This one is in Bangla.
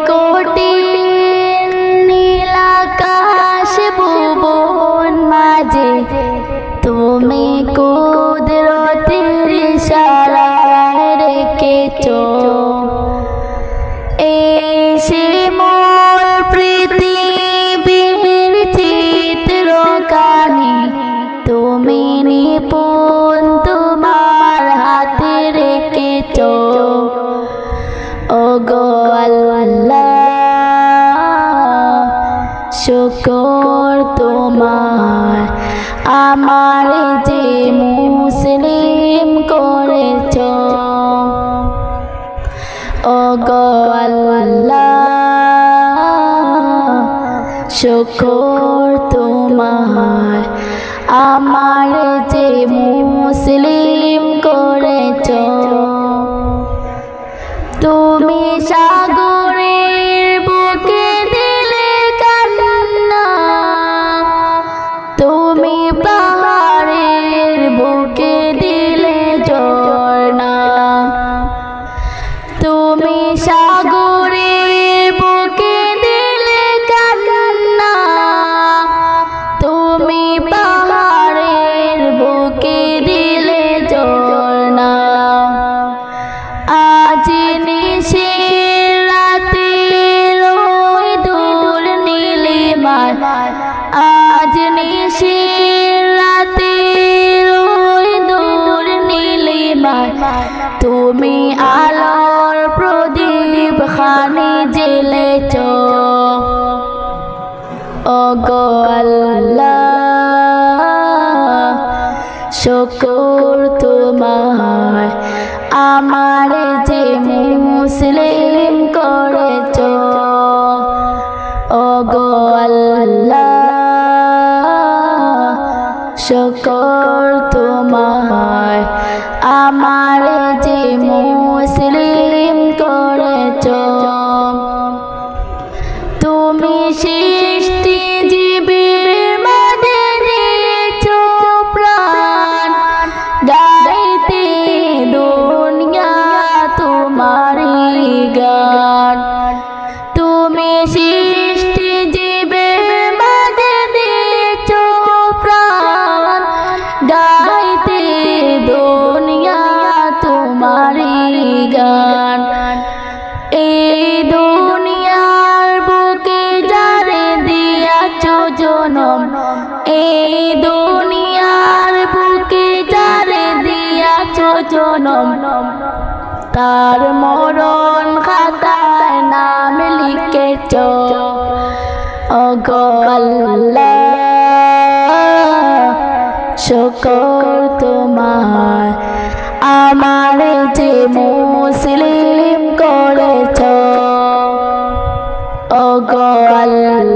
কোটি নীলাকাশ ভুবন মাঝে তুমি কুদরতের ইশারায় রেখেছো এই শিমুল পৃথিবীর চিত্রখানি তুমি নিপুণ তোমার হাতে রেখেছো ওগো আল্লাহ শুকর তোমার আমার যে মুসলিম করেছো ওগো আল্লাহ শুকর তোমার আমার যে মুসলিম করেছো তুমি সাগরের বুকে দিলে কান্না তুমি পাহাড়ের বুকে দিলে ঝর্ণা তুমি সাগরের বুকে দিলে কান্না তুমি পাহাড়ের বুকে দিলে ঝর্ণা আজ নিশির রাতে রোয় দূর নীলিমার আজ নিশির রাতে রোয় দূর নীলিমার তুমি আলোর প্রদীপ খানি জ্বেলেছো ওগো আল্লাহ শুকর তোমার আমার যে মুসলিম করেছো ওগো আল্লাহ শুকর তোমার আমার যে মুসলিম করেছো তুমি সৃষ্টি জীবের মাঝে দিয়েছো প্রাণ গাইতে দুনিয়া তোমারই গান তুমি সৃষ্টি জীবের মাঝে দিয়েছো প্রাণ গাইতে দুনিয়া তোমারই গান এই দুনিয়ার বুকে যারে দিয়াছো জনম এই দুনিয়ার বুকে যারে দিয়াছো জনম তার মরণ খাতায় নাম লিখেছো ওগো আল্লাহ শুকর তোমার আমার যে মুসলিম